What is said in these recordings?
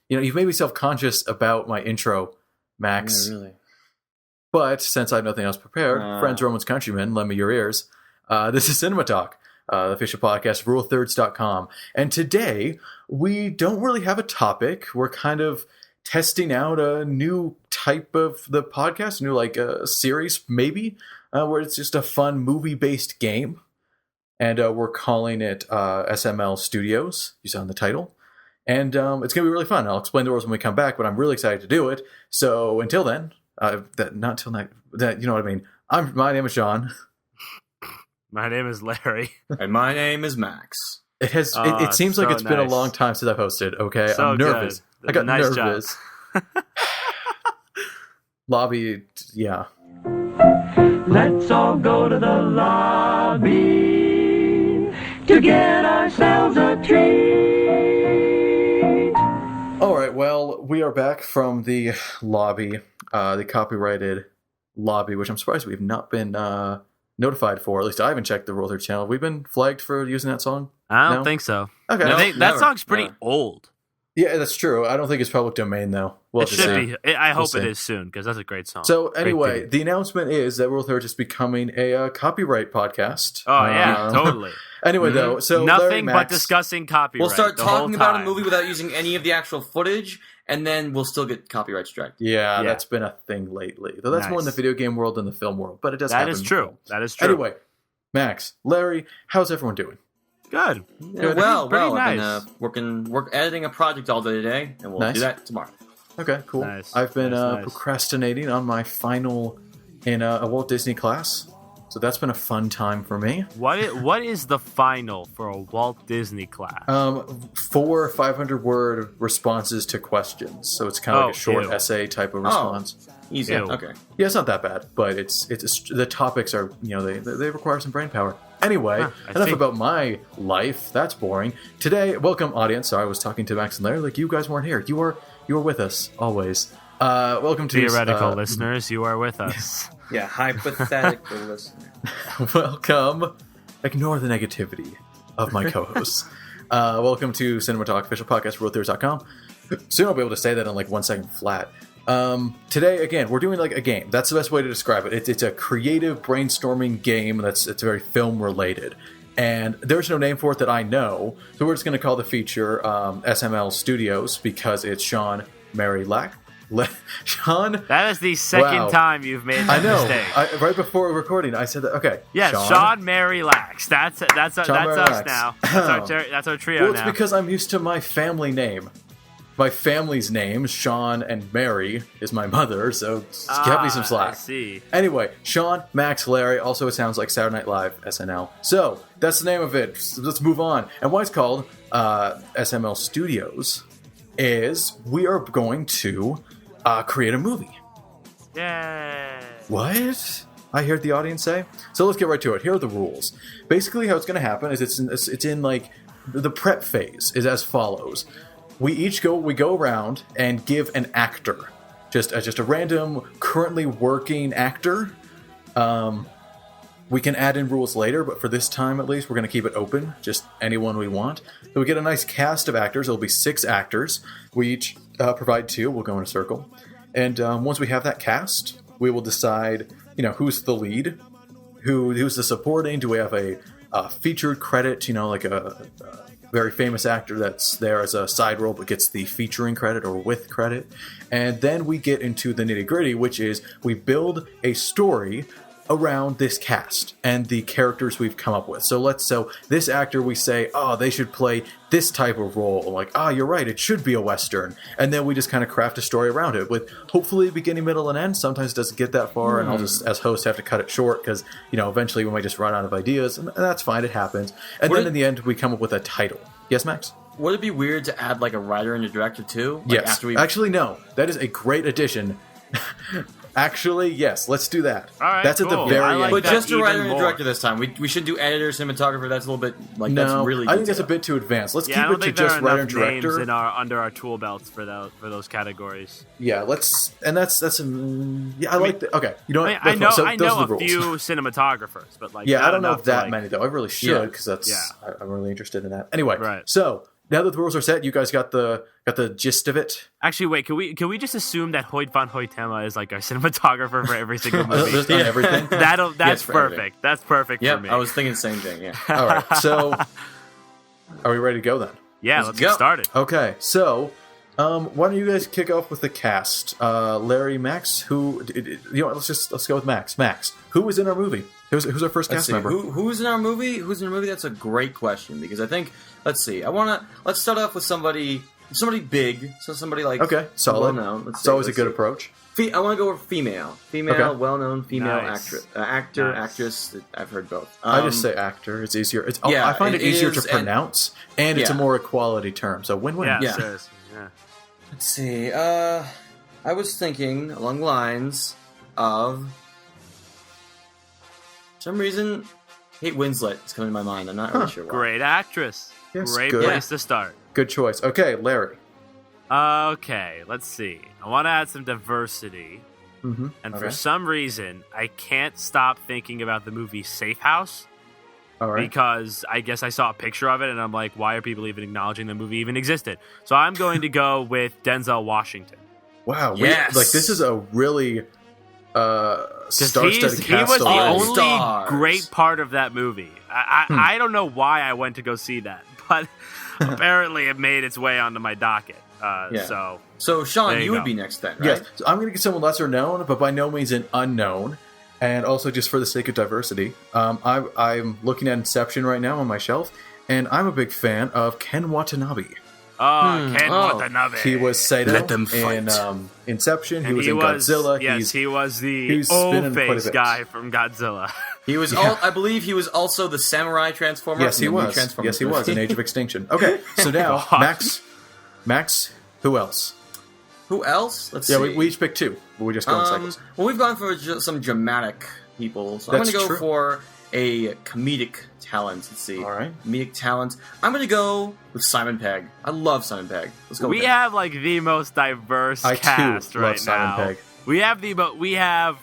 you've made me self-conscious about my intro, Max. Yeah, really. But since I have nothing else prepared, friends, Romans, countrymen, lend me your ears. This is CinemaTalk, the official podcast of RuleThirds.com. And today, we don't really have a topic. We're kind of testing out a new type of the podcast, a series, maybe, where it's just a fun movie-based game. And we're calling it SML Studios. You saw in the title. And it's going to be really fun. I'll explain the rules when we come back, but I'm really excited to do it. So until then, you know what I mean. My name is Sean. My name is Larry. And my name is Max. It seems like it's been a long time since I've hosted, okay? So I'm nervous. Good. I got nice nervous. Lobby, yeah. Let's all go to the lobby to get ourselves a treat. All right, well, we are back from the lobby, the copyrighted lobby, which I'm surprised we've not been notified for. At least I haven't checked the Rule 3 channel. Have we been flagged for using that song? I don't think so. Okay. That song's pretty old. Yeah, that's true. I don't think it's public domain, though. It should be. I hope it is soon, because that's a great song. So anyway, the announcement is that Rule 3 is becoming a copyright podcast. Oh, yeah, totally. Anyway, though, so nothing Larry, Max, but discussing copyright. We'll start talking about a time. movie without using any of the actual footage, and then we'll still get copyright strike. Yeah, that's been a thing lately. Though that's more in the video game world than the film world, but it does happen. That is true. That is true. Anyway, Max, Larry, how's everyone doing? Good. Yeah, well, nice. I've been editing a project all day today, and we'll do that tomorrow. Okay, cool. Nice. I've been Nice. procrastinating on my final in a Walt Disney class, so that's been a fun time for me. What is the final for a Walt Disney class? 4 500-word responses to questions, so it's kind of like a short essay type of response. Easy. Ew. Okay. Yeah, it's not that bad, but it's the topics are they require some brain power. Anyway, enough about my life. That's boring. Today, welcome audience. Sorry, I was talking to Max and Larry. Like you guys weren't here. You were with us always. Welcome to theoretical listeners. You are with us. Yeah, hypothetical listener. Welcome. Ignore the negativity of my co-hosts. Welcome to CinemaTalk, official podcast, RuleThirds.com. Soon I'll be able to say that in like 1 second flat. Today, again, we're doing like a game. That's the best way to describe it. It's a creative brainstorming game it's very film related. And there's no name for it that I know. So we're just going to call the feature SML Studios because it's Sean, Mary, Sean. That is the second time you've made that mistake. Right before recording, I said that. Okay. Yeah, Sean, Mary, Lax. That's us now. That's our trio now. Well, it's because I'm used to my family name. My family's name, Sean and Mary, is my mother, so give me some slack. I see. Anyway, Sean, Max, Larry, also it sounds like Saturday Night Live, SNL. So, that's the name of it. So let's move on. And why it's called SML Studios is we are going to create a movie. Yay. What? I heard the audience say. So let's get right to it. Here are the rules. Basically, how it's going to happen is it's in like the prep phase is as follows. We go around and give an actor, just a random currently working actor. We can add in rules later, but for this time at least, we're going to keep it open, just anyone we want. So we get a nice cast of actors. It'll be 6 actors. We each provide 2. We'll go in a circle, and once we have that cast, we will decide, who's the lead, who's the supporting. Do we have a featured credit? Like a very famous actor that's there as a side role but gets the featuring credit or with credit. And then we get into the nitty-gritty, which is we build a story around this cast and the characters we've come up with. So this actor, we say, they should play this type of role. Like, you're right, it should be a Western. And then we just kind of craft a story around it with hopefully beginning, middle, and end. Sometimes it doesn't get that far, and I'll just, as host, have to cut it short because, eventually we might just run out of ideas, and that's fine, it happens. And then in the end, we come up with a title. Yes, Max? Would it be weird to add like a writer and a director too? Yes. Actually, no. That is a great addition. Actually, yes, let's do that. All right, that's cool. at the very end. But just a writer and a director this time. We should do editor, cinematographer. That's a little bit that's really. I think that's a bit too advanced. Let's keep it to just writer and director. Names under our tool belts for those categories. Yeah, let's. And that's I like that. Okay, you know what? I know a few cinematographers, but I don't know that many though. I really should because I'm really interested in that. Anyway, so now that the rules are set, you guys got the gist of it. Actually, wait. Can we just assume that Hoyt van Hoytema is like our cinematographer for every single movie? Done everything. That's for perfect. everything. That's perfect Yep, for me. I was thinking the same thing. Yeah. All right. So, are we ready to go then? Yeah, let's get started. Okay. So, why don't you guys kick off with the cast? Larry, Max. Let's go with Max. Max, who was in our movie? Who's our first cast member? Who's in our movie? Who's in our movie? That's a great question because I think let's start off with somebody big, so somebody like solid. well-known. It's always a good approach. I want to go with female, well-known female Nice. actress. I've heard both. I just say actor. It's easier. Yeah, I find it easier is, to pronounce, and it's a yeah. more equality term. So win-win. Yeah, Yeah. seriously, yeah. Let's see. I was thinking along the lines of for some reason Kate Winslet is coming to my mind. I'm not really sure why. Great actress. Yes, Great good. place to start. Good choice. Okay, Larry. Okay, let's see. I want to add some diversity. Mm-hmm. And for some reason, I can't stop thinking about the movie Safe House. All right. Because I guess I saw a picture of it and I'm like, why are people even acknowledging the movie even existed? So I'm going to go with Denzel Washington. Wow. Yes. This is a really star-studded He cast was the already. only Stars. great part of that movie. I don't know why I went to go see that, but apparently it made its way onto my docket. So Sean, There you you would go. be next then, right? Yes. So I'm going to get someone lesser known, but by no means an unknown. And also, just for the sake of diversity, I'm looking at Inception right now on my shelf, and I'm a big fan of Ken Watanabe. Ken Watanabe. He was Saito Let them fight. in Inception. He And was in Godzilla. Yes, he was the he's been in quite a old-face bit. guy from Godzilla. He was. I believe he was also the samurai transformer. Yes, he in the new was. Transformers Yes, he was in movie. Age of Extinction. Okay, so now God. Max. Who else? Who else? Let's Yeah, see. we each picked two. But we just go in cycles. Well, we've gone for some dramatic people, so I'm That's going to go true. for a comedic talent. Let's see. All right. Comedic talent. I'm going to go with Simon Pegg. I love Simon Pegg. Let's go. We with him. have like the most diverse I, too, cast love right Simon now. Pegg. We have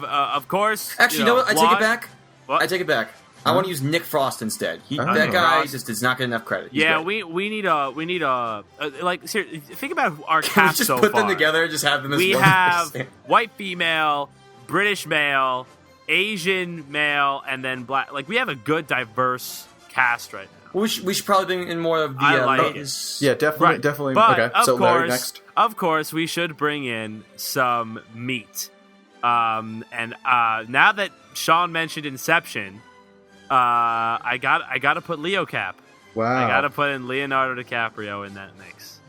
of course. Actually, you know what? I take it back. What? I take it back. I want to use Nick Frost instead. That guy just does not get enough credit. He's Yeah, great. we need a like. Seriously, think about our Can we cast just so put far. them together and just have them as We one have person? white female, British male, Asian male, and then black. Like we have a good diverse cast right now. We should probably bring in more of the I like ladies. Yeah, definitely. Definitely. But okay, of so course, Larry next. Of course, we should bring in some meat. And now that Sean mentioned Inception, I got to put Leo Cap. Wow. I got to put in Leonardo DiCaprio in that mix.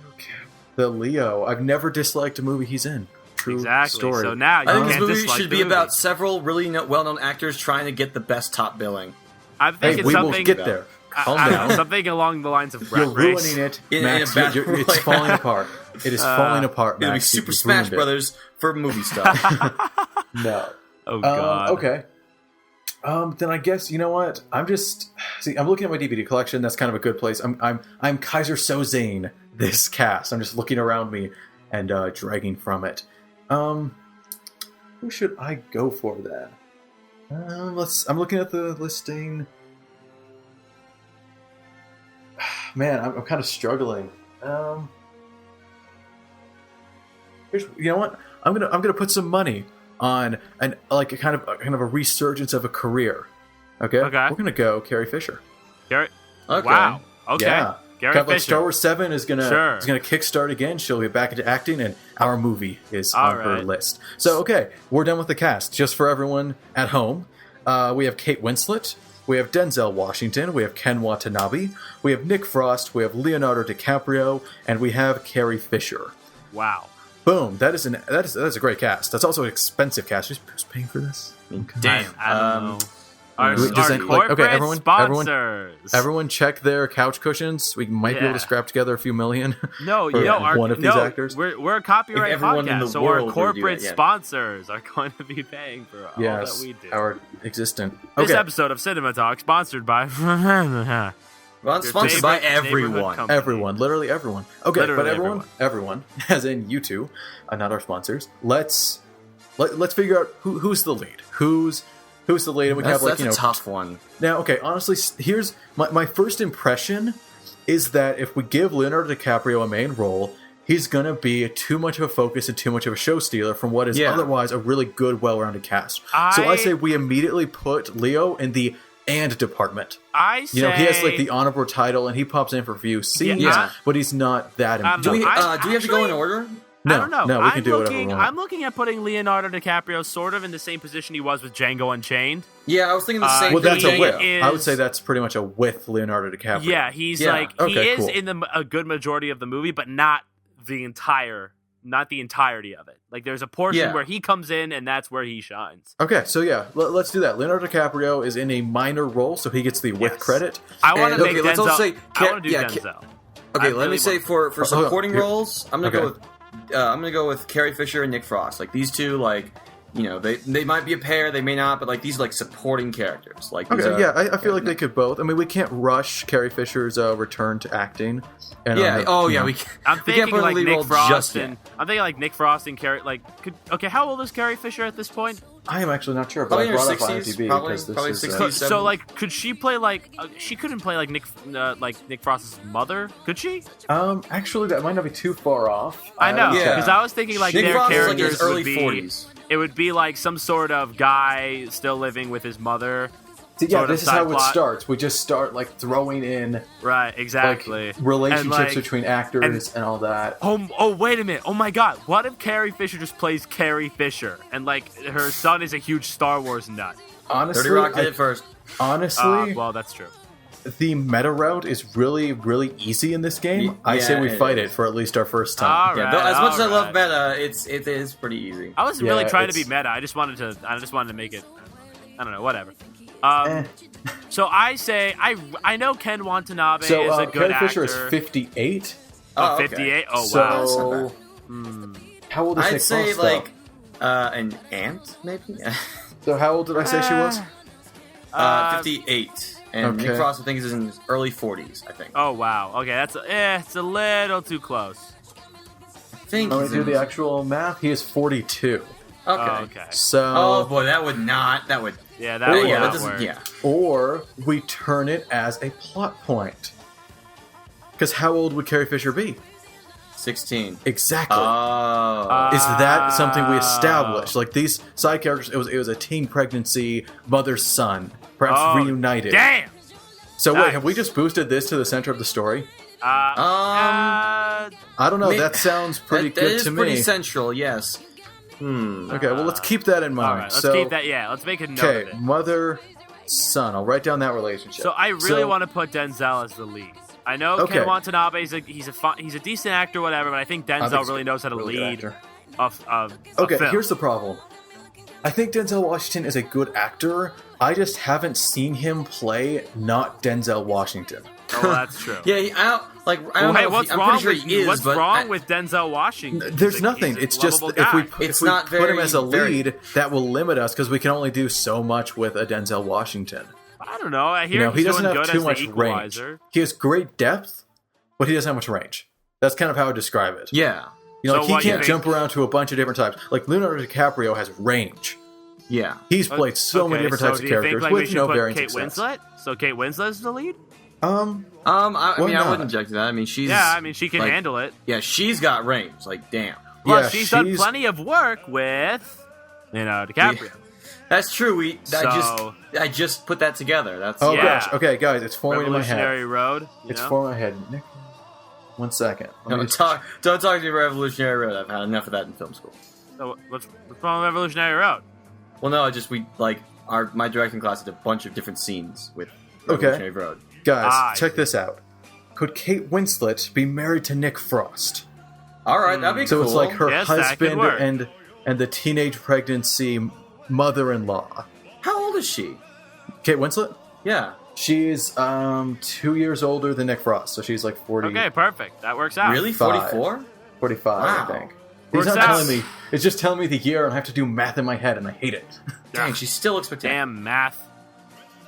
The Leo. I've never disliked a movie he's in. True Exactly. story. So now you I think can't this movie dislike should the be movie. about several really well-known actors trying to get the best top billing. I'm Hey, thinking we will something. get there. Calm down. Something along the lines of Rat You're Race. ruining it, In Max. a bad It's way. falling apart. It is falling apart, It'll be Max. Super You've Smash ruined it. Brothers for movie stuff. No. Oh God. Okay. Then I guess you know what? I'm looking at my DVD collection. That's kind of a good place. I'm Kaiser Soze this cast. I'm just looking around me and dragging from it. Who should I go for then? I'm looking at the listing. Man, I'm kind of struggling. You know what? I'm gonna put some money on kind of a resurgence of a career. Okay. Okay. We're gonna go Carrie Fisher. Gary. Okay. Wow. Okay. Yeah. Gary Kind of like Fisher. Star Wars 7 is gonna Sure. kickstart again. She'll get back into acting, and our movie is All on her right. list. So okay, we're done with the cast. Just for everyone at home, we have Kate Winslet, we have Denzel Washington, we have Ken Watanabe, we have Nick Frost, we have Leonardo DiCaprio, and we have Carrie Fisher. Wow. Boom! That is a great cast. That's also an expensive cast. Who's paying for this? Damn. I don't know. Our, Does our that- like, corporate okay, everyone- sponsors. Everyone, check their couch cushions. We might be able Yeah. to scrap together a few million. No, for our, one of these actors. We're a copyright If everyone in podcast, the so world our would do corporate that, yeah. sponsors are going to be paying for all Yes, that we do. our existent. This Okay, episode of Cinema Talk sponsored by Sponsored by favorite neighborhood everyone. company. everyone, literally everyone. Okay, but Literally everyone, as in you two, not our sponsors. Let's figure out who's the lead. Who's the lead? And we can That's have a tough one. Now, okay, honestly, here's my first impression is that if we give Leonardo DiCaprio a main role, he's going to be too much of a focus and too much of a show stealer from what is otherwise a really good, well-rounded cast. So I say we immediately put Leo in the and department. I say... You know, he has like the honorable title and he pops in for a few scenes, but he's not that important. Do we have to go in order? No, I don't know. No, we can do whatever we want. I'm looking at putting Leonardo DiCaprio sort of in the same position he was with Django Unchained. Yeah, I was thinking the same well, thing. that's a with. I would say that's pretty much a with Leonardo DiCaprio. Yeah, he's in a good majority of the movie, but not the entirety of it. Like, there's a portion where he comes in, and that's where he shines. Okay, so let's do that. Leonardo DiCaprio is in a minor role, so he gets the with credit. I want to make Denzel. I want to do Denzel. Okay, let me say for supporting roles, I'm gonna go with Carrie Fisher and Nick Frost. Like, these two, like, you know, they might be a pair, they may not, but like these are like supporting characters. Like, I feel like they could both. I mean, we can't rush Carrie Fisher's return to acting. And I'm thinking like Nick Frost and Carrie. Like, how old is Carrie Fisher at this point? I am actually not sure, but probably I brought up 60s, IMDb probably because this 60s. is. So, like, could she play like? She couldn't play like Nick Frost's mother, could she? Actually, that might not be too far off. I know, because I was thinking like Nick their Frost characters is like his early would be. 40s. It would be like some sort of guy still living with his mother. So, this is how it starts. We just start like throwing in exactly like, relationships between actors and all that. Oh, wait a minute! Oh my God! What if Carrie Fisher just plays Carrie Fisher and like her son is a huge Star Wars nut? Honestly, 30 Rock did it first. Honestly, well, that's true. The meta route is really, really easy in this game. I say we fight it for at least our first time. As much as I love meta, it is pretty easy. I wasn't really trying to be meta. I just wanted to make it. I don't know. Whatever. So I say I know Ken Watanabe is a good Carrie Fisher actor. is 58. Oh, 58? Oh, wow. So, how old is Nick I'd say Frost, like an aunt, maybe. So how old did I say she was? 58. And Nick Frost, I think, is in his early 40s, I think. Oh, wow. Okay, it's a little too close. I think I'm going to do the actual math. He is 42. Okay. So... Oh, boy, that would not work. Yeah. Or we turn it as a plot point. Because how old would Carrie Fisher be? 16. Exactly. Oh. Is that something we established? Like, these side characters, it was a teen pregnancy, mother-son, perhaps reunited. Damn! So wait, have we just boosted this to the center of the story? I don't know. That sounds pretty good to me. That is pretty central, yes. Okay, well, let's keep that in mind. All right, let's keep that. Yeah, let's make a note of it. Okay, mother, son. I'll write down that relationship. So I really want to put Denzel as the lead. I know Ken Watanabe he's a decent actor, whatever, but I think Denzel really knows how to lead a film. Here's the problem. I think Denzel Washington is a good actor. I just haven't seen him play not Denzel Washington. Oh, well, that's true. What's wrong with Denzel Washington? There's nothing. It's just if we put him as a lead, that will limit us because we can only do so much with a Denzel Washington. I don't know. I hear he doesn't doing have good too as much the equalizer. range. He has great depth, but he doesn't have much range. That's kind of how I describe it. Yeah. You know, he can't jump around to a bunch of different types. Like Leonardo DiCaprio has range. Yeah. He's played so many different types of characters with no varying success. Winslet? So Kate Winslet is the lead? I wouldn't object to that. I mean, she can handle it. Yeah, she's got range. Like, damn. Plus, she's done plenty of work with, DiCaprio. Yeah. That's true. I just put that together. That's gosh. Okay, guys, it's forming in my head. Revolutionary Road. It's forming in my head. Nick, 1 second. Don't talk to me Revolutionary Road. I've had enough of that in film school. So what's wrong with Revolutionary Road? Well, no, my directing class did a bunch of different scenes with Revolutionary Road. Guys, check this out. Could Kate Winslet be married to Nick Frost? All right, that'd be cool. So it's like her husband and the teenage pregnancy mother-in-law. How old is she? Kate Winslet? Yeah. She's 2 years older than Nick Frost, so she's like 40. Okay, perfect. That works out. Really? 44? 45, wow. I think. He's not telling me. It's just telling me the year, and I have to do math in my head, and I hate it. Dang, she still looks spectacular. Damn math.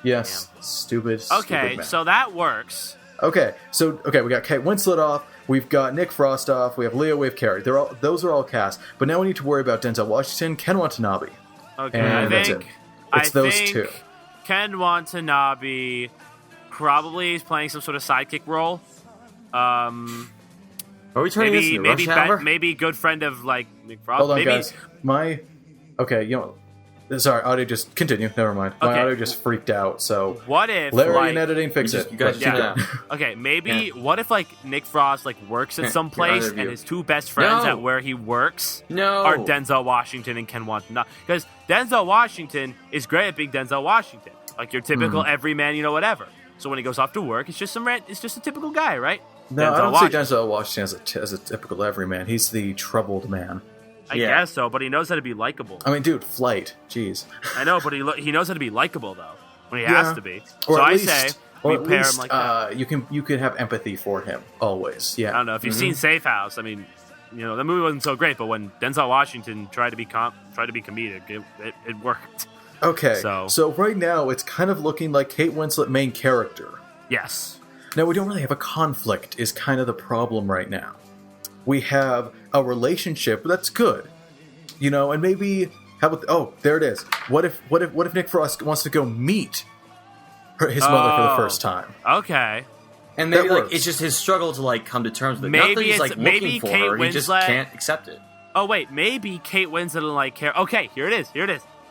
Yes, stupid math. So that works. Okay, we got Kate Winslet off, we've got Nick Frost off, we have Leo, we have Carrie. Those are all cast, but now we need to worry about Denzel Washington, Ken Watanabe. Okay, and that's it. It's those two. Ken Watanabe probably is playing some sort of sidekick role. Are we turning this into Rush Hour? Maybe good friend of like Nick Frost. Hold on, maybe, guys. Sorry, audio just continue. Never mind. My audio just freaked out. So what if Larry in editing fix it? You guys just down. Okay, maybe what if like Nick Frost like works at some place and his two best friends at where he works are Denzel Washington and Ken Watanabe? Because Denzel Washington is great at being Denzel Washington, like your typical everyman, whatever. So when he goes off to work, it's just a typical guy, right? No, I don't see Denzel Washington as a typical everyman. He's the troubled man. I guess so, but he knows how to be likable. I mean, dude, Flight. Jeez. I know, but he knows how to be likable though when he has to be. So I say we pair him like that. You can have empathy for him always. Yeah. I don't know if you've seen Safe House. I mean, the movie wasn't so great, but when Denzel Washington tried to be comedic, it worked. Okay. So right now it's kind of looking like Kate Winslet main character. Yes. Now we don't really have a conflict. Is kind of the problem right now. We have a relationship that's good, and maybe how about there it is. What if Nick Frost wants to go meet his mother for the first time? Okay, and maybe it's just his struggle to come to terms with it. Maybe he's looking for Kate her. Winslet, he just can't accept it. Oh wait, maybe Kate Winslet and Okay, here it is.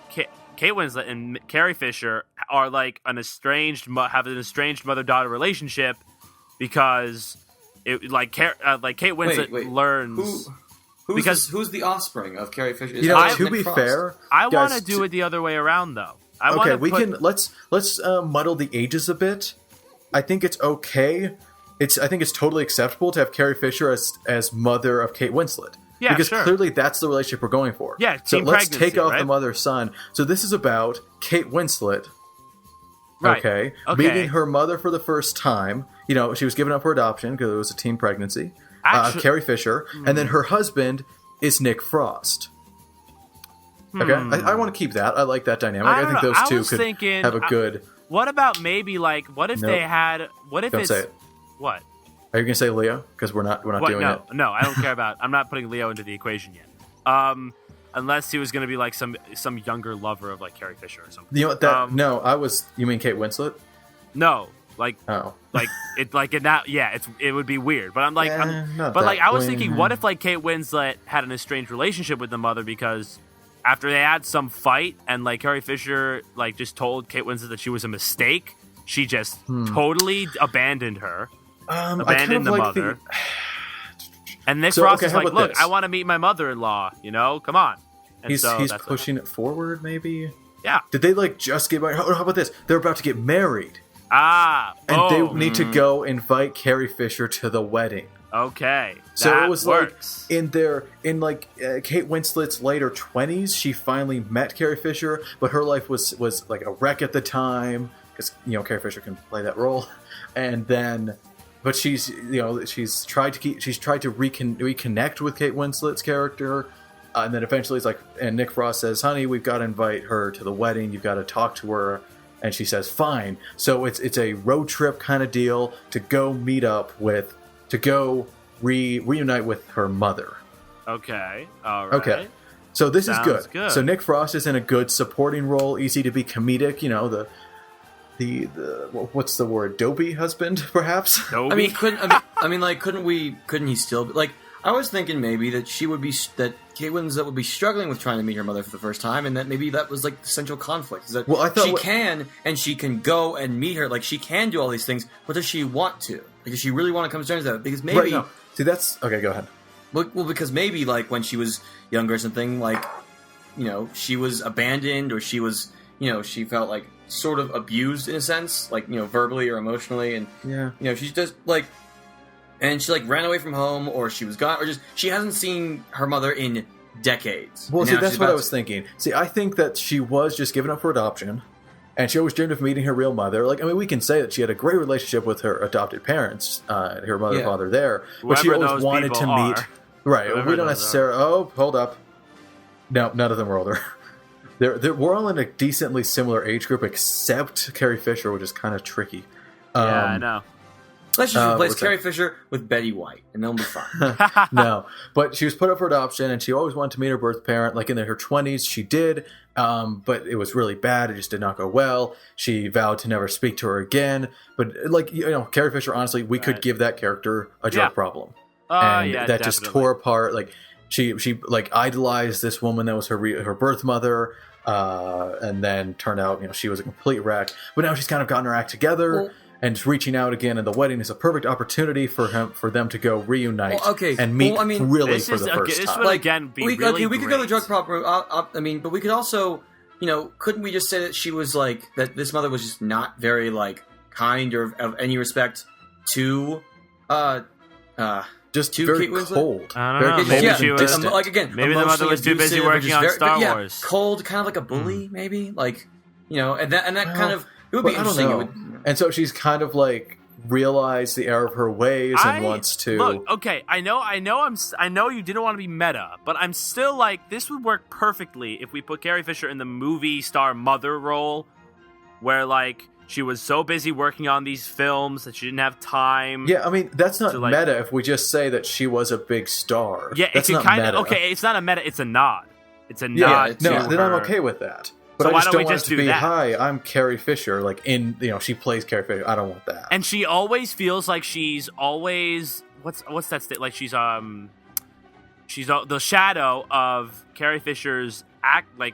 Kate Winslet and Carrie Fisher are have an estranged mother-daughter relationship because. Kate Winslet learns who's the offspring of Carrie Fisher? To be fair, I want to do it the other way around though. Let's muddle the ages a bit. I think it's okay. I think it's totally acceptable to have Carrie Fisher as mother of Kate Winslet. Yeah, because clearly that's the relationship we're going for. Yeah, so let's take off right? the mother-son. So this is about Kate Winslet. Right. Okay. Meeting her mother for the first time. She was given up for adoption because it was a teen pregnancy. Carrie Fisher. And then her husband is Nick Frost. Okay? I want to keep that. I like that dynamic. I think those two could have a good... What about maybe, what if they had... What if Don't say it. What? Are you going to say Leo? Because we're not doing it. No, I don't care about... I'm not putting Leo into the equation yet. Unless he was going to be some younger lover of Carrie Fisher or something. You mean Kate Winslet? No, it would be weird. But I was thinking, what if Kate Winslet had an estranged relationship with the mother because after they had some fight and Carrie Fisher just told Kate Winslet that she was a mistake, she just totally abandoned her, abandoned the mother. And Nick Frost is look, this? I want to meet my mother-in-law, come on. And he's pushing it forward, maybe? Yeah. Did they, just get married? How about this? They're about to get married. And they need to go invite Carrie Fisher to the wedding. Okay. So it was works. in Kate Winslet's later 20s, she finally met Carrie Fisher, but her life was a wreck at the time, because, Carrie Fisher can play that role. And then... But she's tried to reconnect with Kate Winslet's character, and then eventually and Nick Frost says, "Honey, we've got to invite her to the wedding. You've got to talk to her," and she says, "Fine." So it's a road trip kind of deal to go reunite with her mother. Okay, all right. Okay, so this Sounds is good. So Nick Frost is in a good supporting role, easy to be comedic. The what's the word? Dopey husband, perhaps. Dopey? Couldn't he still be, I was thinking maybe that Kate Winslet would be struggling with trying to meet her mother for the first time, and that maybe that was the central conflict. Is that I thought she can go and meet her, she can do all these things, but does she want to? Does she really want to come to terms with that? Because maybe right, no. See, that's okay. Go ahead. Well, because maybe when she was younger or something, she was abandoned, or she was she felt sort of abused in a sense, verbally or emotionally, and she's just and she ran away from home, or she was gone, or just she hasn't seen her mother in decades. Well, see, that's what I was thinking. See, I think that she was just given up for adoption, and she always dreamed of meeting her real mother. We can say that she had a great relationship with her adopted parents, her mother and father there, but she always wanted to meet. Right, we don't necessarily. Oh, hold up. No, none of them were older. We're all in a decently similar age group, except Carrie Fisher, which is kind of tricky. I know. So let's just replace Carrie Fisher with Betty White, and they'll be fine. No, but she was put up for adoption, and she always wanted to meet her birth parent. Like in her 20s, she did, but it was really bad. It just did not go well. She vowed to never speak to her again. But Carrie Fisher, honestly, we could give that character a drug problem, and that definitely just tore apart. Like she like idolized this woman that was her birth mother. And then turned out, she was a complete wreck. But now she's kind of gotten her act together and reaching out again. And the wedding is a perfect opportunity for them to go reunite and meet for the first time. Would again be we could go the drug problem. But we could also, couldn't we just say that she was like that? This mother was just not very like kind or of any respect to just to very Kate Winslet? cold. I don't know. Maybe she was maybe the mother was too busy working on Star Wars. Cold, kind of like a bully, maybe. Like, and that kind of it would be interesting. And so she's kind of like realized the error of her ways and wants to look. Okay, I know you didn't want to be meta, but I'm still like this would work perfectly if we put Carrie Fisher in the movie star mother role, where like. She was so busy working on these films that she didn't have time. Yeah, I mean, that's not meta if we just say that she was a big star. Yeah, that's not meta. Okay, it's not a meta, it's a nod. It's a nod to no, then her. I'm okay with that. But so I why just don't don't we want just it to do be, that? hi, I'm Carrie Fisher. Like, she plays Carrie Fisher. I don't want that. And she always feels like she's always... What's that state? Like, she's the shadow of Carrie Fisher's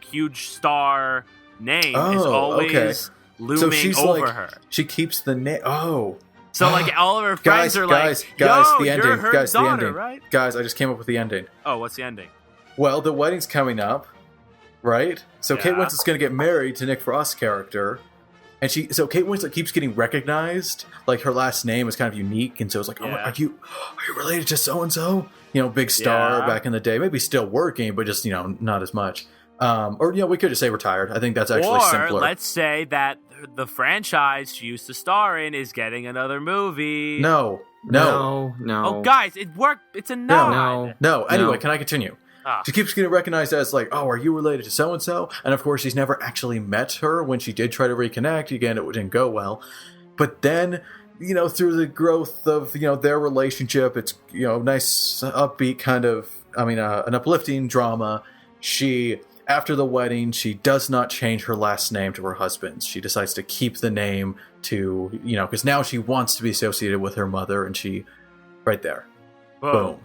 huge star name is always... looming over her. She keeps the name. Oh. So, all of her friends are guys, yo, the ending. You're her guys, daughter, the ending. Right? Guys, I just came up with the ending. Oh, what's the ending? Well, the wedding's coming up, right? So Kate Winslet's going to get married to Nick Frost's character. And Kate Winslet keeps getting recognized. Like, her last name is kind of unique. And so it's like, are you related to so-and-so? Big star back in the day. Maybe still working, but just, not as much. Or we could just say rretire. I think that's actually simpler. Or let's say that the franchise she used to star in is getting another movie. No. Oh, guys, it worked. It's a nod. No. Anyway, can I continue? She keeps getting recognized as like, are you related to so-and-so? And of course, she's never actually met her when she did try to reconnect. Again, it didn't go well. But then, through the growth of, their relationship, it's, nice, upbeat kind of, an uplifting drama. After the wedding, she does not change her last name to her husband's. She decides to keep the name to, because now she wants to be associated with her mother, and right there. Boom.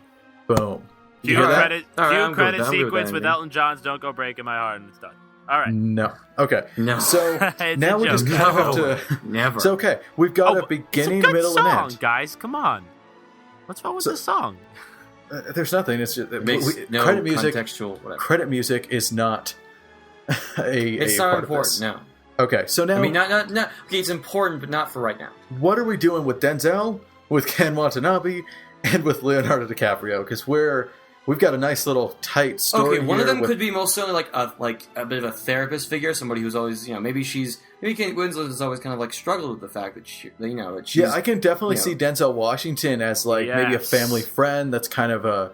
Cue credit sequence with Elton John's Don't Go Breaking My Heart, and it's done. All right. No. Okay. No. So now we just kind of have to... Never. So, okay. We've got a beginning, middle, and end. Guys. Come on. What's wrong with the song? There's nothing. It's just no credit music. Contextual, whatever. Credit music is not It's not important. No. Okay, so now not. Okay, it's important, but not for right now. What are we doing with Denzel, with Ken Watanabe, and with Leonardo DiCaprio? Because we've got a nice little tight story. Okay, one of them could be most certainly like a bit of a therapist figure, somebody who's always maybe Kate Winslet has always kind of like struggled with the fact that she's I can definitely see Denzel Washington as maybe a family friend. That's kind of a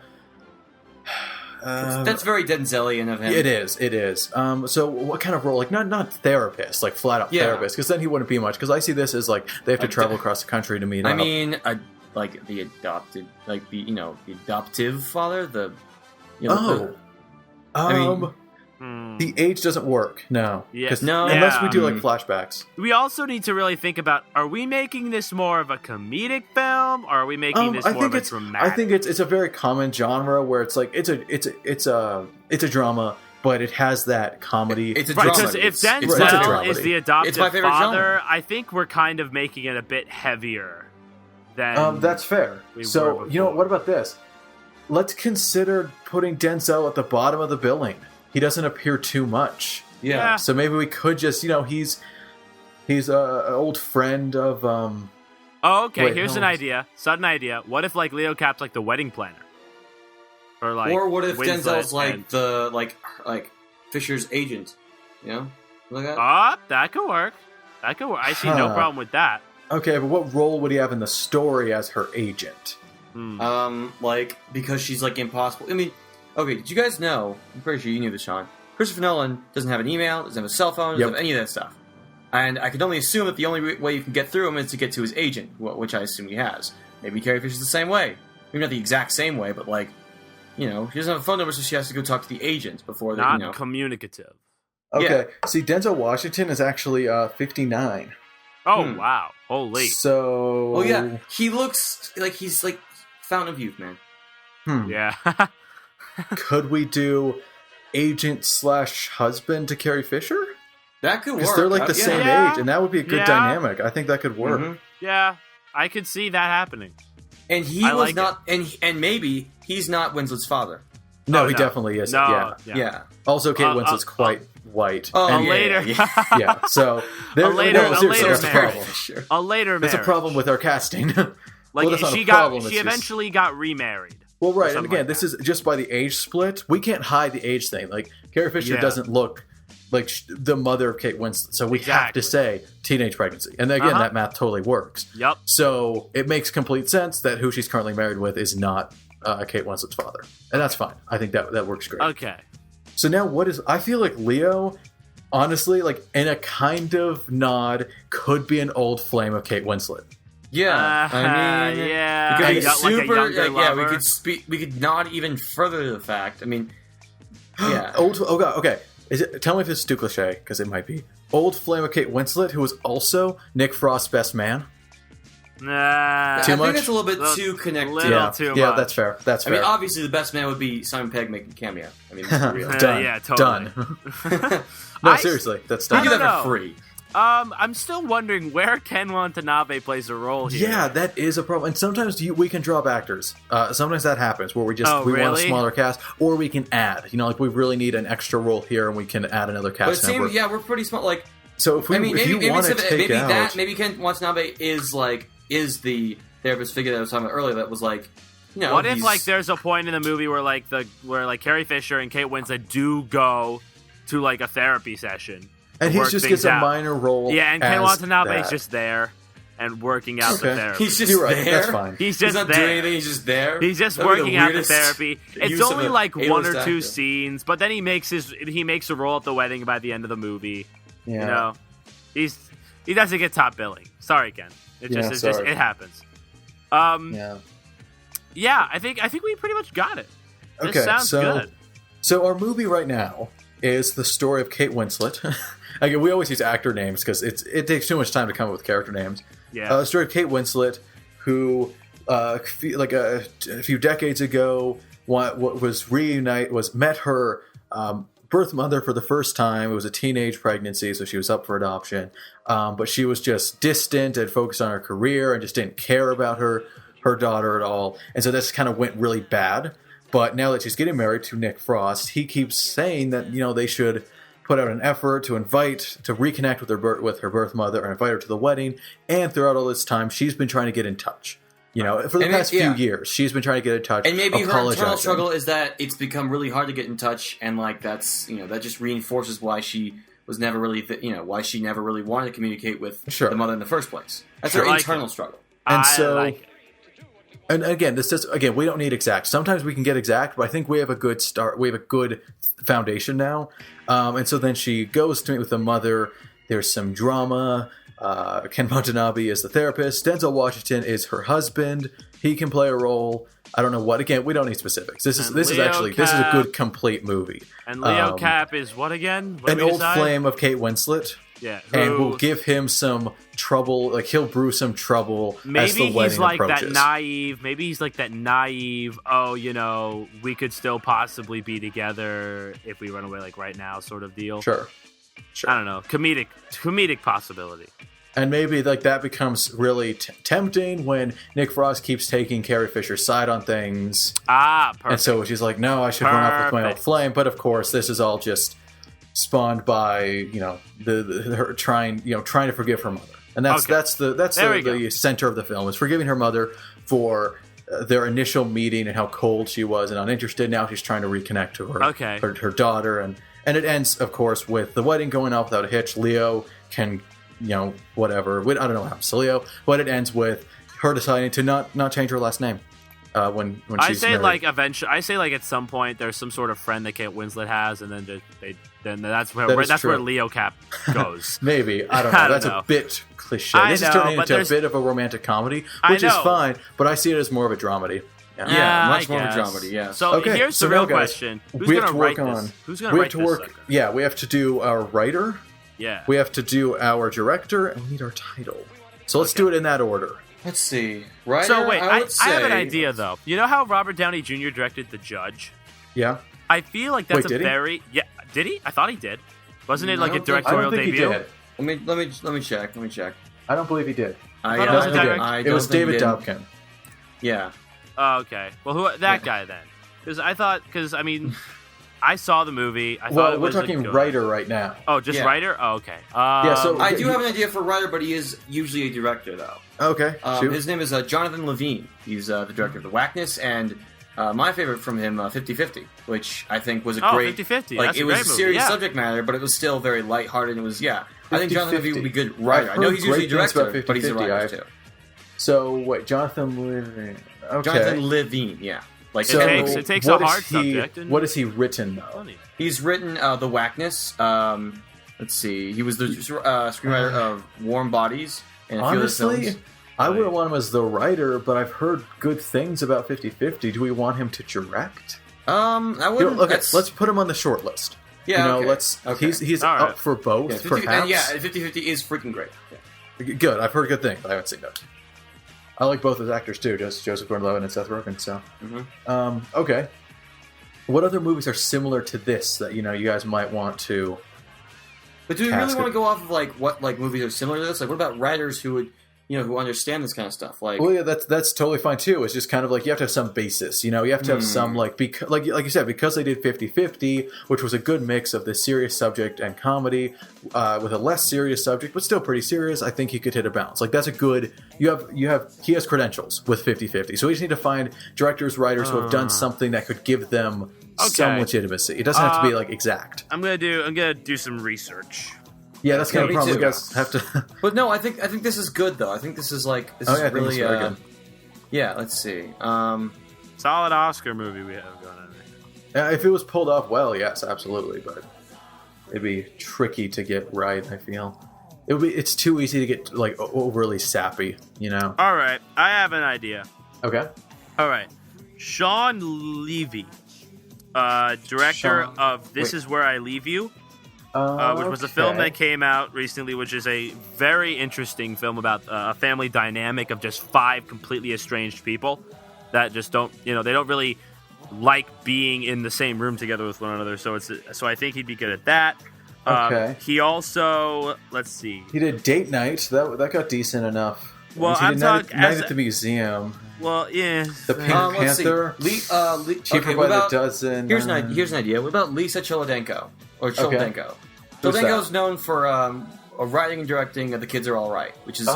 that's very Denzelian of him. It is. So what kind of role? Like not therapist, like flat out therapist, because then he wouldn't be much. Because I see this as like they have to travel across the country to meet up. I mean, like the adopted, like the adoptive father. The age doesn't work. No. Yes. No. Unless we do like flashbacks. We also need to really think about: are we making this more of a comedic film, or are we making this more of a dramatic? I think it's a very common genre where it's like it's a drama, but it has that comedy. It's a drama. Because if Denzel is the adopted father, genre. I think we're kind of making it a bit heavier than. That's fair. So what about this? Let's consider putting Denzel at the bottom of the billing. He doesn't appear too much. Yeah. So maybe we could just, he's an old friend of. Here's an idea. Sudden idea. What if Leo Cap's the wedding planner, or what if Winslet Denzel's the Fisher's agent? Like that. That could work. I see no problem with that. Okay, but what role would he have in the story as her agent? Because she's impossible. I mean. Okay, did you guys know, I'm pretty sure you knew this, Sean, Christopher Nolan doesn't have an email, doesn't have a cell phone, doesn't have any of that stuff. And I can only assume that the only way you can get through him is to get to his agent, which I assume he has. Maybe Carrie Fisher's the same way. Maybe not the exact same way, but like, she doesn't have a phone number, so she has to go talk to the agent before they, Not communicative. Okay, see, Denzel Washington is actually 59. Oh, wow. Holy. So... Oh, yeah. He looks like he's, like, Fountain of Youth, man. Yeah. Could we do agent/husband to Carrie Fisher? That could work. Because they're like the same age, and that would be a good dynamic. I think that could work. Mm-hmm. Yeah, I could see that happening. And he was not... And maybe he's not Winslet's father. No, he definitely isn't. No, yeah. Also, Kate Winslet's quite white. Later. Yeah, so... A later that's a problem. A later marriage. That's a problem with our casting. Like, she eventually got remarried. Well, right, and again, this is just by the age split. We can't hide the age thing. Like, Carrie Fisher doesn't look like the mother of Kate Winslet, so we have to say teenage pregnancy. And again, that math totally works. Yep. So it makes complete sense that who she's currently married with is not Kate Winslet's father. And that's fine. I think that works great. Okay. So now I feel like Leo, honestly, like in a kind of nod, could be an old flame of Kate Winslet. Yeah, I mean, yeah, it could be super. Like we could speak. We could nod even further to the fact. I mean, yeah. Okay. Tell me if it's too cliche, because it might be. Old flame of Kate Winslet, who was also Nick Frost's best man. Nah, too I much? think it's a little bit too connected. Too much. Yeah, that's fair. I mean, obviously, the best man would be Simon Pegg making a cameo. I mean, this is real. Done. Yeah, totally. Done. No, seriously, that's done. You do that for free. I'm still wondering where Ken Watanabe plays a role here. Yeah, that is a problem. And sometimes we can drop actors. Sometimes that happens where we want a smaller cast, or we can add. Like we really need an extra role here, and we can add another cast member. We're pretty small. Like, so if you want to take out, maybe Ken Watanabe is the therapist figure that I was talking about earlier. That was like, what if like there's a point in the movie where Carrie Fisher and Kate Winslet do go to like a therapy session. And he just gets a minor role. Yeah, and Ken Watanabe is just there and working out the therapy. He's just there. That's fine. He's just not there. doing anything. He's just there. He's just working out the therapy. It's only like one or two scenes, but then he makes a role at the wedding by the end of the movie. Yeah. He doesn't get top billing. Sorry, Ken. It happens. Yeah, I think we pretty much got it. This sounds good. So our movie right now is the story of Kate Winslet. Again, we always use actor names because it takes too much time to come up with character names. Yeah. The story of Kate Winslet, who a few decades ago met her birth mother for the first time. It was a teenage pregnancy, so she was up for adoption. But she was just distant and focused on her career and just didn't care about her daughter at all. And so this kind of went really bad. But now that she's getting married to Nick Frost, he keeps saying that they should put out an effort to reconnect with her birth mother and invite her to the wedding. And throughout all this time, she's been trying to get in touch. For the past few years, she's been trying to get in touch. And maybe her internal struggle is that it's become really hard to get in touch, and like that's that just reinforces why she was never really why she never really wanted to communicate with the mother in the first place. That's her internal struggle. And and again, we don't need exact. Sometimes we can get exact, but I think we have a good start. We have a good foundation now. And so then she goes to meet with the mother. There's some drama. Ken Watanabe is the therapist. Denzel Washington is her husband. He can play a role. I don't know what. Again, we don't need specifics. This is a good complete movie. And Leo Cap is what again? An old flame of Kate Winslet. Yeah, and will give him some trouble. Like he'll brew some trouble. As the wedding he's like approaches. Maybe he's like that naive. Oh, we could still possibly be together if we run away, like right now, sort of deal. Sure. I don't know. Comedic possibility. And maybe like that becomes really tempting when Nick Frost keeps taking Carrie Fisher's side on things. Perfect. And so she's like, "No, I should run off with my old flame." But of course, this is all just spawned by her trying to forgive her mother, and that's the center of the film is forgiving her mother for their initial meeting and how cold she was and uninterested. Now she's trying to reconnect to her daughter, and it ends, of course, with the wedding going off without a hitch. Leo can whatever. I don't know what happens to Leo, but it ends with her deciding to not change her last name. when I she's say married. like eventually. I say like at some point there's some sort of friend that Kate Winslet has, and then that's where where Leo Cap goes. Maybe I don't know. That's a bit cliche. This is turning into a bit of a romantic comedy, which is fine. But I see it as more of a dramedy. Yeah, much more of a dramedy. Yeah. So here's the real question: Who's going to write this? Who's going to write this? Yeah, we have to do our writer. Yeah. We have to do our director, and we need our title. So let's do it in that order. Let's see. Writer, so wait, I have an say... idea though. You know how Robert Downey Jr. directed The Judge? Yeah. I feel like that's did he? Yeah. Did he? I thought he did. Wasn't it like a directorial debut? He did. Let me check. I don't believe he did. It was David Dobkin. Yeah. Oh, okay. Well, that guy then? Because I mean, I saw the movie. I thought we're talking writer right now. Oh, just writer? Oh, okay. So I do have an idea for writer, but he is usually a director, though. Okay. His name is Jonathan Levine. He's the director of The Whackness, and my favorite from him, 50-50, which I think was a great... 50-50. Like, That's it was a serious subject matter, but it was still very lighthearted. It was, I think Jonathan Levine would be a good writer. I know he's usually a director, but he's a writer, too. So, wait, Jonathan Levine... Okay. Jonathan Levine, yeah. Like, so it takes a hard subject. What has he written, though? He's written The Whackness. Let's see. He was the screenwriter of Warm Bodies and a few other films. I wouldn't want him as the writer, but I've heard good things about 50-50. Do we want him to direct? I wouldn't. Let's put him on the short list. Yeah, He's up for both, perhaps. 50-50 is freaking great. Yeah. Good. I've heard good things. I haven't seen it. I like both as actors too, just Joseph Gordon-Levitt and Seth Rogen. So, okay. What other movies are similar to this that you guys might want to? But do we really want to go off of what movies are similar to this? Like, what about writers who would who understand this kind of stuff? Like, well, yeah, that's totally fine too. It's just kind of like you have to have some basis. You have to have some like you said, because they did 50-50, which was a good mix of the serious subject and comedy with a less serious subject, but still pretty serious. I think he could hit a balance. Like that's a good. He has credentials with 50-50, so we just need to find directors, writers who have done something that could give them some legitimacy. It doesn't have to be like exact. I'm gonna do some research. Yeah, that's kind of a problem. You guys have to. But no, I think this is good though. I think this is really very good. Yeah, let's see. Solid Oscar movie we have going on there. If it was pulled off well, yes, absolutely. But it'd be tricky to get right. I feel it's too easy to get like overly sappy. All right, I have an idea. Okay. All right, Sean Levy, director of This Is Where I Leave You. Which was a film that came out recently, which is a very interesting film about a family dynamic of just 5 completely estranged people that just don't, they don't really like being in the same room together with one another. So I think he'd be good at that. Okay. He also, let's see. He did Date Night. That got decent enough. Well, I'm talking Night at the Museum. Well, yeah. The Pink Panther. Cheaper by the dozen. Here's an idea. What about Lisa Cholodenko or Cholodenko? Okay. Cholodenko's known for writing and directing The Kids Are All Right, which is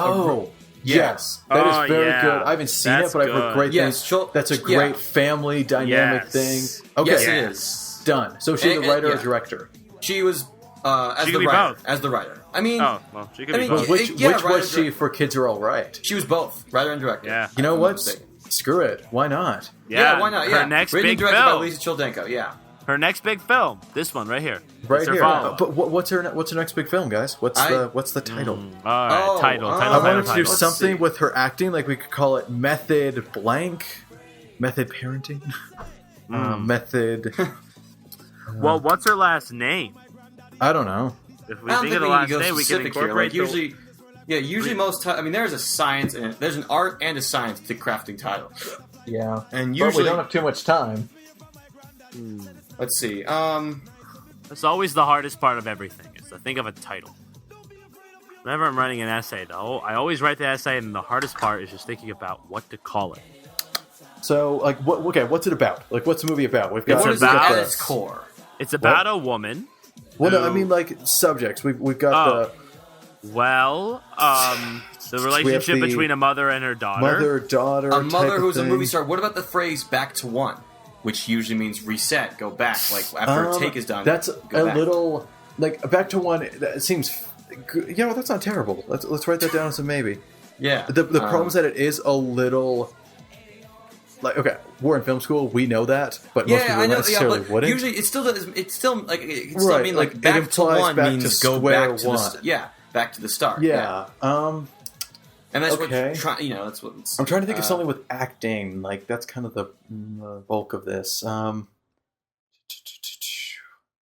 yes, that is very good. I haven't seen it, but I've heard great things. That's a great family dynamic thing. Okay, yes, it is done. So she's the writer or director? She was as the writer. I mean, she could be both. Which was she for Kids Are All Right? She was both writer and director. Yeah. You know what? Screw it. Why not? Yeah, why not? Yeah. Her next written big directed film. by Lisa Cholodenko. Yeah. Her next big film. This one right here. Right here. But what's her next big film, guys? What's the title? All right, title. I wanted to do something with her acting, like we could call it Method Blank, Method Parenting, Method. Well, what's her last name? I don't know. If we think of the last name, we can incorporate. Usually most time. I mean, there's a science in it. There's an art and a science to crafting titles. Yeah, and usually but we don't have too much time. Let's see. That's always the hardest part of everything, is to think of a title. Whenever I'm writing an essay, though, I always write the essay, and the hardest part is just thinking about what to call it. So, like, what's it about? Like, what's the movie about? We've got what is it at its core? It's about a woman. Well, no, I mean, like, subjects. We've got the relationship between a mother and her daughter. Mother-daughter. A mother who's a movie star. What about the phrase "back to one"? Which usually means reset, go back, like after a take is done. That's little, like, back to one, that seems, that's not terrible. Let's write that down as a maybe. Yeah. The problem is that it is a little, like, okay, we're in film school, we know that, but most people I know, necessarily but wouldn't. usually it still does. It still like it can still mean like it back to implies one back means to go square back to one. back to the start. Yeah. And that's Okay. that's what I'm trying to think of something with acting. Like, that's kind of the bulk of this.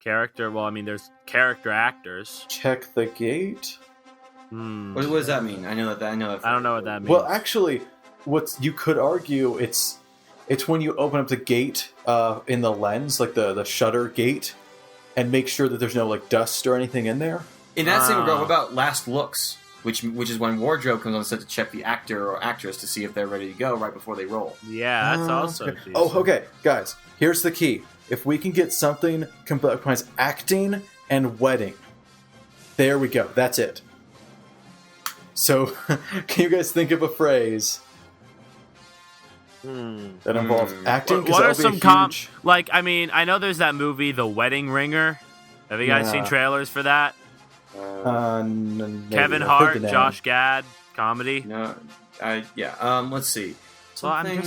Character. Well, I mean, there's character actors. Check the gate. What does that mean? I know that. I don't know what that means. Well, actually, you could argue it's when you open up the gate in the lens, like the shutter gate, and make sure that there's no like dust or anything in there. In that same regard, what about last looks? Which is when wardrobe comes on set to check the actor or actress to see if they're ready to go right before they roll. Yeah, that's also. Okay. Oh, okay, guys. Here's the key: if we can get something combines acting and wedding, there we go. That's it. So, can you guys think of a phrase that involves acting? What are some like? I mean, I know there's that movie, The Wedding Ringer. Have you guys seen trailers for that? Kevin Hart, Josh Gad, comedy. No, let's see. Something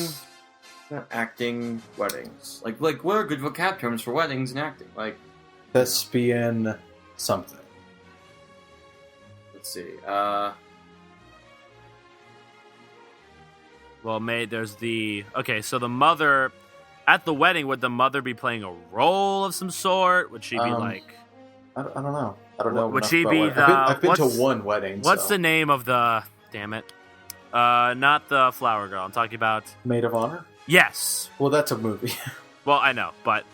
acting weddings. Like what are good vocab terms for weddings and acting? Like thespian something. Let's see. Well, there's so the mother at the wedding, would the mother be playing a role of some sort? Would she be like? I don't know. I don't know. Would she be the? I've been to one wedding. What's the name of the? Damn it! Not the flower girl. I'm talking about Maid of Honor. Yes. Well, that's a movie. Well, I know, but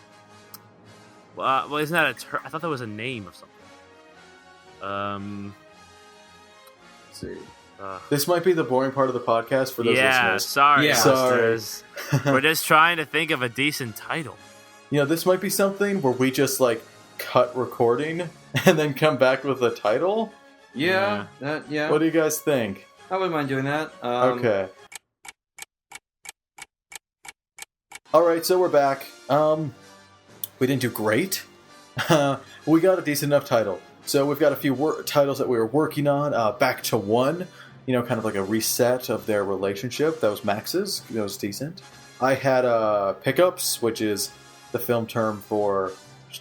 isn't that a term? I thought that was a name of something. Let's see. This might be the boring part of the podcast for those listeners. Sorry. Sorry. We're just trying to think of a decent title. This might be something where we just like cut recording and then come back with a title. Yeah. What do you guys think? I wouldn't mind doing that. Okay. All right, so we're back. We didn't do great. We got a decent enough title. So we've got a few titles that we were working on. Back to One, kind of like a reset of their relationship. That was Max's. That was decent. I had Pickups, which is the film term for,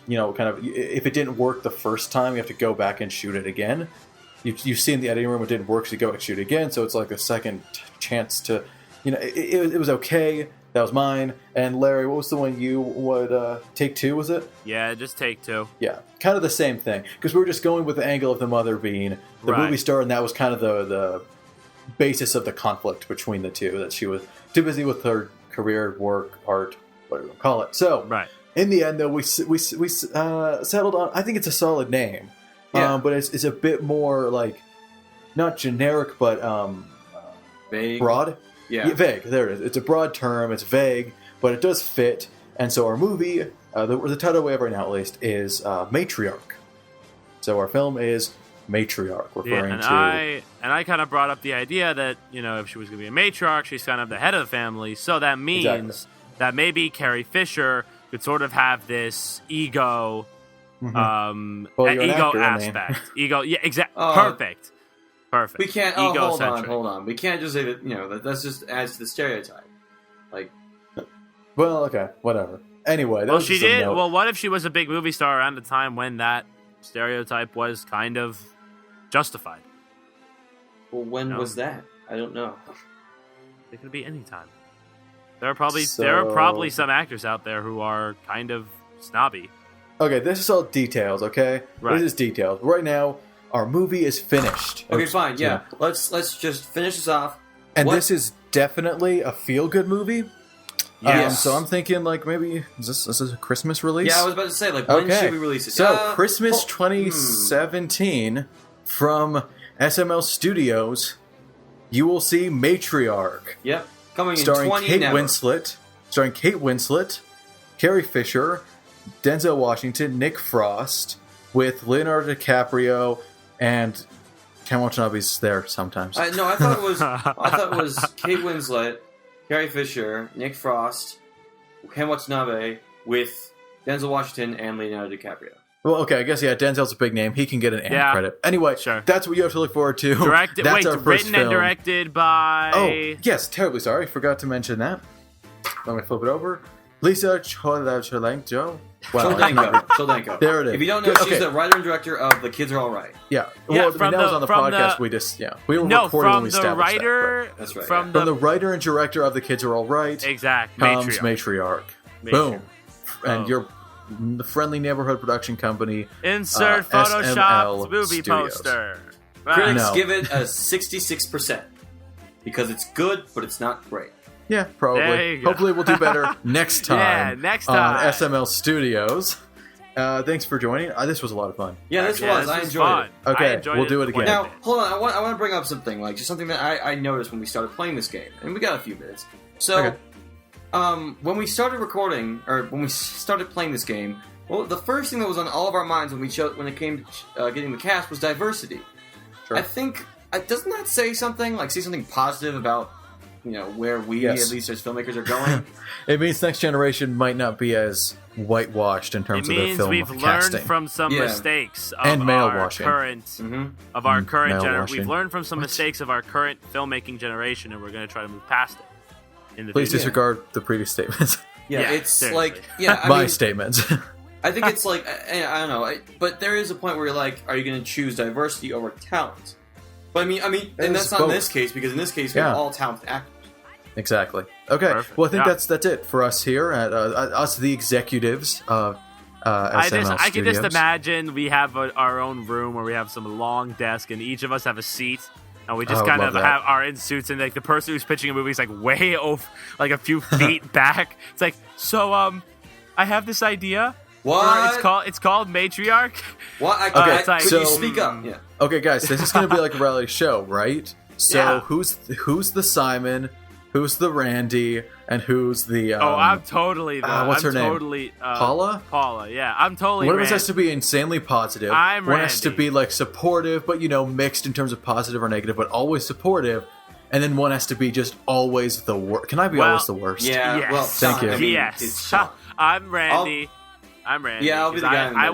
kind of, if it didn't work the first time, you have to go back and shoot it again. You see in the editing room it didn't work, so you go and shoot it again. So it's like a second chance to, it was okay. That was mine. And Larry, what was the one you would Take Two, was it? Yeah, just Take Two. Yeah, kind of the same thing. Because we were just going with the angle of the mother being the movie star, and that was kind of the basis of the conflict between the two, that she was too busy with her career, work, art, whatever you call it. So, in the end, though, we settled on, I think it's a solid name. Yeah. But it's a bit more, like, not generic, but vague. Broad. Yeah, vague. There it is. It's a broad term. It's vague, but it does fit. And so our movie, the title we have right now at least, is Matriarch. So our film is Matriarch, referring to. And I kind of brought up the idea that if she was going to be a matriarch, she's kind of the head of the family. So that means that maybe Carrie Fisher could sort of have this ego, ego aspect. Ego, yeah, exactly. Perfect. We can't. Hold on. We can't just say that. That's just adds to the stereotype. Like, well, okay, whatever. Anyway, well, she did. Well, what if she was a big movie star around the time when that stereotype was kind of justified? Well, when was that? I don't know. It could be any time. There are probably some actors out there who are kind of snobby. Okay, this is all details. Okay, this is details. Right now, our movie is finished. Okay, fine. Yeah, let's just finish this off. And this is definitely a feel-good movie. Yes. So I'm thinking, like, maybe this is a Christmas release. Yeah, I was about to say, like, when should we release it? So Christmas 2017 from SML Studios, you will see Matriarch. Yep, coming starring in 20 starring Kate Winslet, Carrie Fisher, Denzel Washington, Nick Frost, with Leonardo DiCaprio. And Ken Watanabe's there sometimes. I thought it was Kate Winslet, Carrie Fisher, Nick Frost, Ken Watanabe, with Denzel Washington and Leonardo DiCaprio. Well, okay, I guess Denzel's a big name. He can get an credit. Anyway, that's what you have to look forward to. Written and directed by. Oh, yes, terribly sorry, forgot to mention that. Let me flip it over. Lisa Cholenko. Cholenko. There it is. If you don't know, she's the writer and director of The Kids Are All Right. Yeah. Well, that was on the podcast. We were recording when we established That's right. From the writer and director of The Kids Are All Right. Exact. Comes Matriarch. Boom. And your friendly neighborhood production company. Insert SML Photoshopped movie Studios. poster. Critics give it a 66% because it's good, but it's not great. Yeah, probably. Hopefully we'll do better next time. Next time. On SML Studios. Thanks for joining. This was a lot of fun. Yeah, this was. I enjoyed it. Okay, we'll do it again. Now, hold on. I want to bring up something, like just something that I noticed when we started playing this game, and we got a few minutes. So, when we started recording, or when we started playing this game, well, the first thing that was on all of our minds when it came to getting the cast was diversity. Sure. I think doesn't that say something positive about where we, at least as filmmakers, are going? It means next generation might not be as whitewashed in terms of their film casting. It means we've learned from some mistakes of and male our washing. Current generation. We've learned from some mistakes of our current filmmaking generation, and we're going to try to move past it. In the Please future. disregard the previous statements. It's seriously. My statements. I think it's I don't know, but there is a point where you're like, are you going to choose diversity over talent? But I mean, and that's not in this case, because in this case we have all talented actors. Exactly. Okay. Perfect. Well, I think that's it for us here at us, the executives of SML Studios. I can just imagine we have our own room where we have some long desk, and each of us have a seat, and we just kind of are in suits, and like the person who's pitching a movie is like way over, like a few feet back. It's like, so I have this idea. What? It's called Matriarch. What? Could you speak up? Yeah. Okay, guys, this is going to be like a reality show, right? So who's the Simon? Who's the Randy? And who's the... I'm totally... what's her name? Totally, Paula? Paula, yeah. I'm totally One of us has to be insanely positive. I'm One has to be like supportive, but mixed in terms of positive or negative, but always supportive. And then one has to be just always the worst. Can I be always the worst? Yeah. Yes. Well, thank you. Yes. I'm Randy. I'm Randy. Yeah, I'll be the guy. I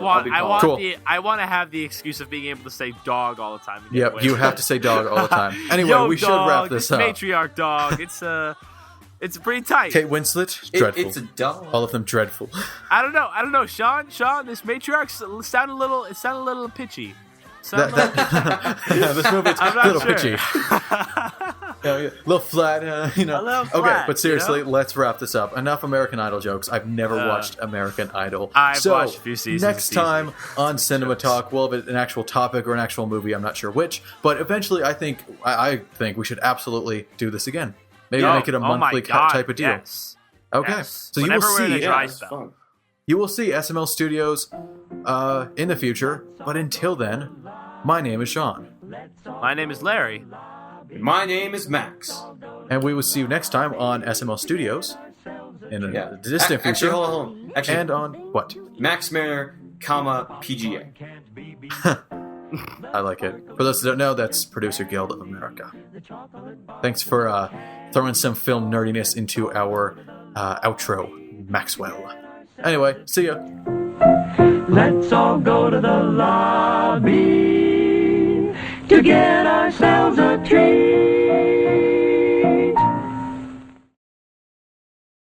want to have the excuse of being able to say dog all the time. Yep, you have to say dog all the time. Anyway, we should wrap this up. Matriarch dog. It's pretty tight. Kate Winslet, dreadful. It's a dog. All of them dreadful. I don't know. Sean, this Matriarch sounded a little pitchy. This movie's a little pitchy. A little flat, A little flat, okay, but seriously, let's wrap this up. Enough American Idol jokes. I've never watched American Idol. I've watched a few seasons. Next time on CinemaTalk, we'll have an actual topic or an actual movie. I'm not sure which, but eventually, I think we should absolutely do this again. Maybe make it a monthly type of deal. Yes. Okay, yes. so Whenever you will we're in a see. dry spell. You will see SML Studios in the future, but until then, my name is Sean. My name is Larry. My name is Max. And we will see you next time on SML Studios in a distant future. Actually, hold on. Actually, and on what? Max Mariner, PGA. I like it. For those who don't know, that's Producer Guild of America. Thanks for throwing some film nerdiness into our outro, Maxwell. Anyway, see ya. Let's all go to the lobby to get ourselves a treat.